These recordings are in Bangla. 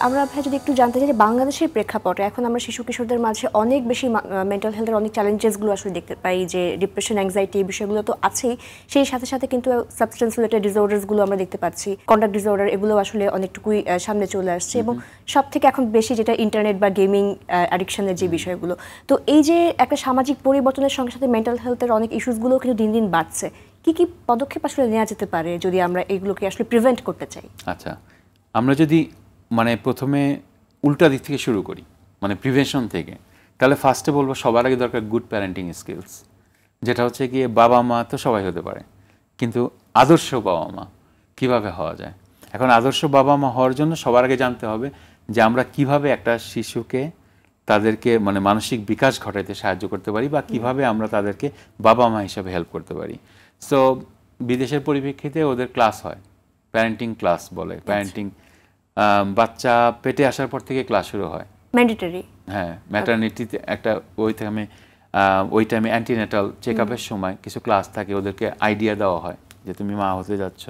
আমরা ভাই যদি একটু জানতে চাই যে বাংলাদেশের প্রেক্ষাপটে এখন আমরা শিশু কিশোরদের মাঝে অনেক বেশি মেন্টাল হেলথের অনেক চ্যালেঞ্জেসগুলো আসলে দেখতে পাই, যে ডিপ্রেশন, অ্যাংজাইটি, এই বিষয়গুলো তো আছেই, সেই সাথে সাথে কিন্তু সাবস্টেন্স রিলেটেড ডিসঅর্ডারসগুলো আমরা দেখতে পাচ্ছি, কন্ডাক্ট ডিসঅর্ডার, এগুলো আসলে অনেকটুকুই সামনে চলে আসছে। এবং সব থেকে এখন বেশি যেটা ইন্টারনেট বা গেমিং অ্যাডিকশনের যে বিষয়গুলো, তো এই যে একটা সামাজিক পরিবর্তনের সঙ্গে সাথে মেন্টাল হেলথের অনেক ইস্যুসগুলো কিন্তু দিন দিন বাড়ছে, কি পদক্ষেপ আসলে নেওয়া যেতে পারে যদি আমরা এগুলোকে আসলে প্রিভেন্ট করতে চাই? আচ্ছা, আমরা যদি মানে প্রথমে উল্টা দিক থেকে শুরু করি, মানে প্রিভেনশন থেকে, তাহলে ফার্স্টে বলবো সবার আগে দরকার গুড প্যারেন্টিং স্কিলস, যেটা হচ্ছে গিয়ে বাবা মা তো সবাই হতে পারে, কিন্তু আদর্শ বাবা মা কিভাবে হওয়া যায়। এখন আদর্শ বাবা মা হওয়ার জন্য সবার আগে জানতে হবে যে আমরা কিভাবে একটা শিশুকে তাদেরকে মানে মানসিক বিকাশ ঘটাইতে সাহায্য করতে পারি, বা কিভাবে আমরা তাদেরকে বাবা মা হিসাবে হেল্প করতে পারি। সো বিদেশের পরিপ্রেক্ষিতে ওদের ক্লাস হয়, প্যারেন্টিং ক্লাস বলে, প্যারেন্টিং বাচ্চা পেটে আসার পর থেকে ক্লাস শুরু হয়, ম্যান্ডেটরি। হ্যাঁ, ম্যাটারনিটিতে একটা ওই টাইমে অ্যান্টিনেটাল চেক আপের সময় কিছু ক্লাস থাকে, ওদেরকে আইডিয়া দেওয়া হয় যে তুমি মা হতে যাচ্ছ,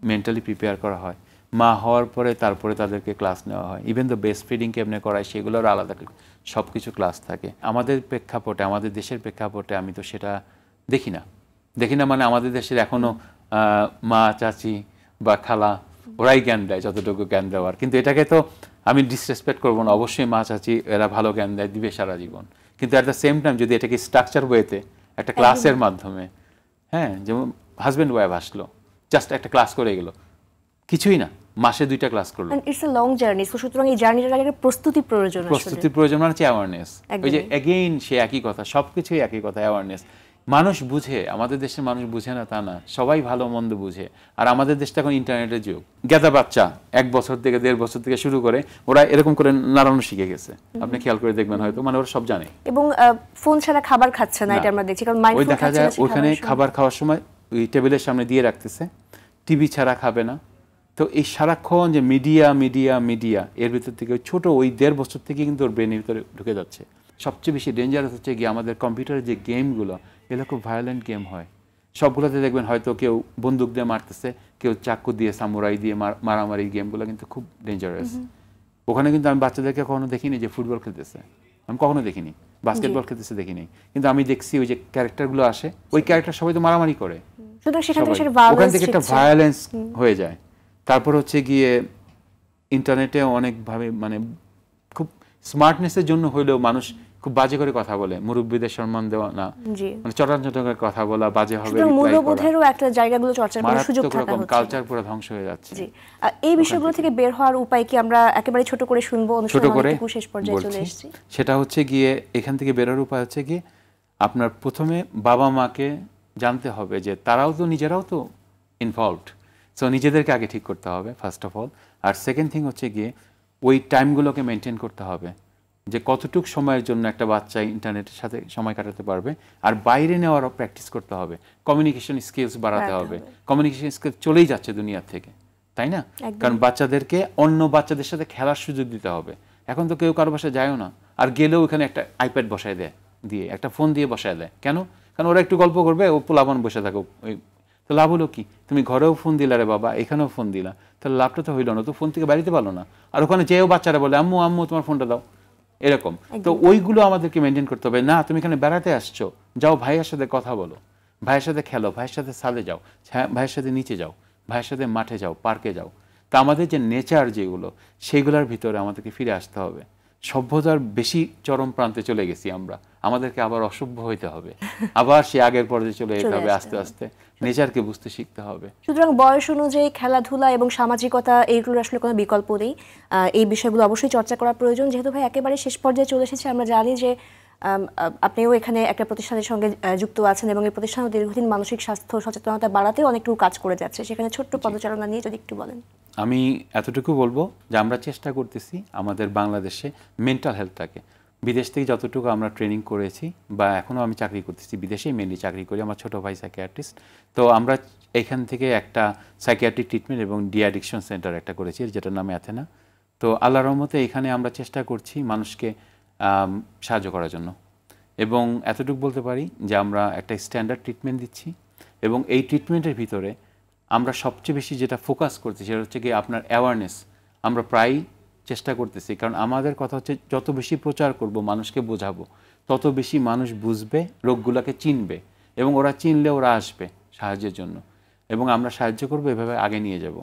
মেন্টালি প্রিপেয়ার করা হয়। মা হওয়ার পরে তারপরে তাদেরকে ক্লাস নেওয়া হয়, ইভেন দ্য ব্রেস্ট ফিডিং কেমনে করায় সেগুলোর আলাদা সব কিছু ক্লাস থাকে। আমাদের প্রেক্ষাপটে, আমাদের দেশের প্রেক্ষাপটে আমি তো সেটা দেখি না মানে আমাদের দেশের এখনও মা, চাচি বা খালা ওরাই জ্ঞান দেয় যতটুকু জ্ঞান দেওয়ার, কিন্তু এটাকে তো আমি ডিসরেসপেক্ট করবো না, অবশ্যই মা চাচি এরা ভালো জ্ঞান দেয়, দিবে সারা জীবন, কিন্তু অ্যাট দ্য সেম টাইম যদি এটাকে স্ট্রাকচার ওয়েতে একটা ক্লাসের মাধ্যমে, হ্যাঁ, যেমন হাজব্যান্ড ওয়াইফ আসলো, জাস্ট একটা ক্লাস করে গেল, কিছুই না, মাসে 2টা ক্লাস করলো, it's a long journey, so সুতরাং এই জার্নিটার আগে প্রস্তুতি প্রয়োজন, মানে হচ্ছে অ্যাওয়ারনেস। ওই যে এগেইন সে একই কথা, সবকিছুই একই কথা, অ্যাওয়ারনেস। মানুষ বুঝে, আমাদের দেশের মানুষ বুঝে না তা না, সবাই ভালো মন্দ বুঝে। আর আমাদের দেশটা এখন ইন্টারনেটের যুগ, গেদা বাচ্চা 1 বছর থেকে 1.5 বছর থেকে শুরু করে ওরা এরকম করে নাড়ানো শিখে গেছে, আপনি খেয়াল করে দেখবেন হয়তো, মানে ওরা সব জানে। এবং ফোন ছাড়া খাবার খাচ্ছে না, এটা আমরা দেখছি, কারণ মাইন্ডফুল দেখা যায় ওখানে খাবার খাওয়ার সময় ওই টেবিলের সামনে দিয়ে রাখতেছে, টিভি ছাড়া খাবে না। তো এই সারাক্ষণ যে মিডিয়া মিডিয়া মিডিয়া, এর ভিতর থেকে ছোট ওই 1.5 বছর থেকে কিন্তু ওর ব্রেনের ভিতরে ঢুকে যাচ্ছে। সবচেয়ে বেশি ডেঞ্জারাস হচ্ছে গিয়ে আমাদের কম্পিউটারের যে গেমগুলো, এগুলো খুব ভায়োলেন্ট গেম হয়। সবগুলোতে দেখবেন হয়তো কেউ বন্দুক দিয়ে মারতেছে, কেউ চাকু দিয়ে, সামুরাই দিয়ে মারামারি, গেমগুলো কিন্তু খুব ডেঞ্জারাস। ওখানে কিন্তু আমি বাচ্চাদেরকে কখনো দেখিনি যে ফুটবল খেলতেছে, আমি কখনো দেখিনি, বাস্কেটবল খেলতেছে দেখিনি, কিন্তু আমি দেখছি ওই যে ক্যারেক্টারগুলো আসে, ওই ক্যারেক্টার সবাই তো মারামারি করে, ওখান থেকে একটা ভায়োলেন্স হয়ে যায়। তারপর হচ্ছে গিয়ে ইন্টারনেটে অনেকভাবে মানে খুব স্মার্টনেসের জন্য হইলেও মানুষ খুব বাজে করে কথা বলে, মুরব্বীদের সম্মান দেওয়া না, মানে চটাচট করে কথা বলা, বাজে হবে, মূল্যবোধেরও একটা জায়গাগুলো চর্চার করার সুযোগ থাকা হচ্ছে, কালচার পুরো ধ্বংস হয়ে যাচ্ছে। জি, এই বিষয়গুলো থেকে বের হওয়ার উপায় কি আমরা একেবারে ছোট করে শুনবো, ছোট করে শেষ পর্যায়ে চলে এসেছি। সেটা হচ্ছে গিয়ে এখান থেকে বের হওয়ার উপায় হচ্ছে গিয়ে আপনার প্রথমে বাবা মাকে জানতে হবে যে তারাও তো নিজেরাও তো ইনভলভড, সো নিজেদেরকে আগে ঠিক করতে হবে ফার্স্ট অফ অল। আর সেকেন্ড থিং হচ্ছে গিয়ে ওই টাইমগুলোকে মেনটেন করতে হবে, যে কতটুক সময়ের জন্য একটা বাচ্চা ইন্টারনেটের সাথে সময় কাটাতে পারবে, আর বাইরে নেওয়ারও প্র্যাকটিস করতে হবে, কমিউনিকেশন স্কিলস বাড়াতে হবে। কমিউনিকেশন স্কিলস চলেই যাচ্ছে দুনিয়ার থেকে, তাই না? কারণ বাচ্চাদেরকে অন্য বাচ্চাদের সাথে খেলার সুযোগ দিতে হবে। এখন তো কেউ কারো বাসায় যায়ও না, আর গেলেও ওখানে একটা আইপ্যাড বসায় দেয়, দিয়ে একটা ফোন দিয়ে বসায় দেয়। কেন? কারণ ওরা একটু গল্প করবে, ও পোলাপান বসে থাকো, ওই তো লাভ হলো কি? তুমি ঘরেও ফোন দিলা রে বাবা, এখানেও ফোন দিলা, তাহলে লাভটা তো হইল না, তো ফোন থেকে বাড়িতে পারলো না। আর ওখানে যেও বাচ্চারা বলে আম্মু আম্মু তোমার ফোনটা দাও, এরকম। তো ওইগুলো আমাদেরকে মেনটেন করতে হবে। না, তুমি এখানে বেড়াতে আসছো, যাও ভাইয়ের সাথে কথা বলো, ভাইয়ের সাথে খেলো, ভাইয়ের সাথে ছাদে যাও, ভাইয়ের সাথে নিচে যাও, ভাইয়ের সাথে মাঠে যাও, পার্কে যাও। তা আমাদের যে নেচার যেগুলো, সেইগুলোর ভিতরে আমাদেরকে ফিরে আসতে হবে। সভ্যতার বেশি চরম প্রান্তে চলে গেছি আমরা, আমাদেরকে আবার অসভ্য হইতে হবে, আবার সে আগের পর্যায়ে চলে যেতে হবে, আস্তে আস্তে নেচারকে বুঝতে শিখতে হবে। সুতরাং বয়স অনুযায়ী খেলাধুলা এবং সামাজিকতা, এইগুলোর আসলে কোনো বিকল্প নেই। এই বিষয়গুলো অবশ্যই চর্চা করা প্রয়োজন। যেহেতু ভাই একেবারে শেষ পর্যায়ে চলে এসেছে, আমরা জানি যে আপনিও এখানে একটা প্রতিষ্ঠানের সঙ্গে যুক্ত আছেন এবং এই প্রতিষ্ঠানও দীর্ঘদিন মানসিক স্বাস্থ্য সচেতনতা বাড়াতেও অনেকটুকু কাজ করে যাচ্ছে, সেখানে ছোট্ট পদচারণা নিয়ে যদি একটু বলেন। আমি এতটুকু বলবো যে আমরা চেষ্টা করতেছি আমাদের বাংলাদেশে মেন্টাল হেলথটাকে, বিদেশ থেকে যতটুকু আমরা ট্রেনিং করেছি বা এখনও আমি চাকরি করতেছি, বিদেশেই মেনলি চাকরি করি, আমার ছোটো ভাই সাইকিয়াট্রিস্ট, তো আমরা এখান থেকে একটা সাইকিয়াট্রিক ট্রিটমেন্ট এবং ডি অ্যাডিকশন সেন্টার একটা করেছি, যেটার নাম অ্যাথেনা। তো আল্লাহর রহমতে এখানে আমরা চেষ্টা করছি মানুষকে সাহায্য করার জন্য, এবং এতটুকু বলতে পারি যে আমরা একটা স্ট্যান্ডার্ড ট্রিটমেন্ট দিচ্ছি, এবং এই ট্রিটমেন্টের ভিতরে আমরা সবচেয়ে বেশি যেটা ফোকাস করছি সেটা হচ্ছে কি আপনার অ্যাওয়ারনেস। আমরা প্রায় চেষ্টা করতেছি, কারণ আমাদের কথা হচ্ছে যত বেশি প্রচার করব, মানুষকে বোঝাবো, তত বেশি মানুষ বুঝবে, রোগগুলোকে চিনবে, এবং ওরা চিনলে ওরা আসবে সাহায্যের জন্য, এবং আমরা সাহায্য করবো, এভাবে আগে নিয়ে যাব।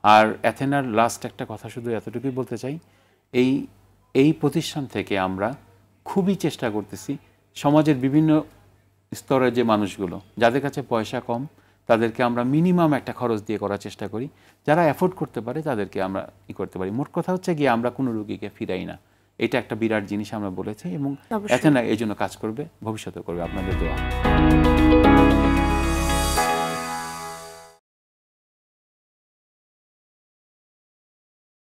আর অ্যাথেনার লাস্ট একটা কথা শুধু এতটুকুই বলতে চাই, এই প্রতিষ্ঠান থেকে আমরা খুবই চেষ্টা করতেছি সমাজের বিভিন্ন স্তরের যে মানুষগুলো, যাদের কাছে পয়সা কম, তাদেরকে আমরা মিনিমাম একটা খরচ দিয়ে করার চেষ্টা করি, যারা অ্যাফোর্ড করতে পারে তাদেরকে আমরা করতে পারি। মোট কথা হচ্ছে গিয়ে আমরা কোনো রুগীকে ফিরাই না, এটা একটা বিরাট জিনিস আমরা বলেছি, এবং অ্যাথেনা এই জন্য কাজ করবে, ভবিষ্যতে করবে, আপনাদের দোয়া।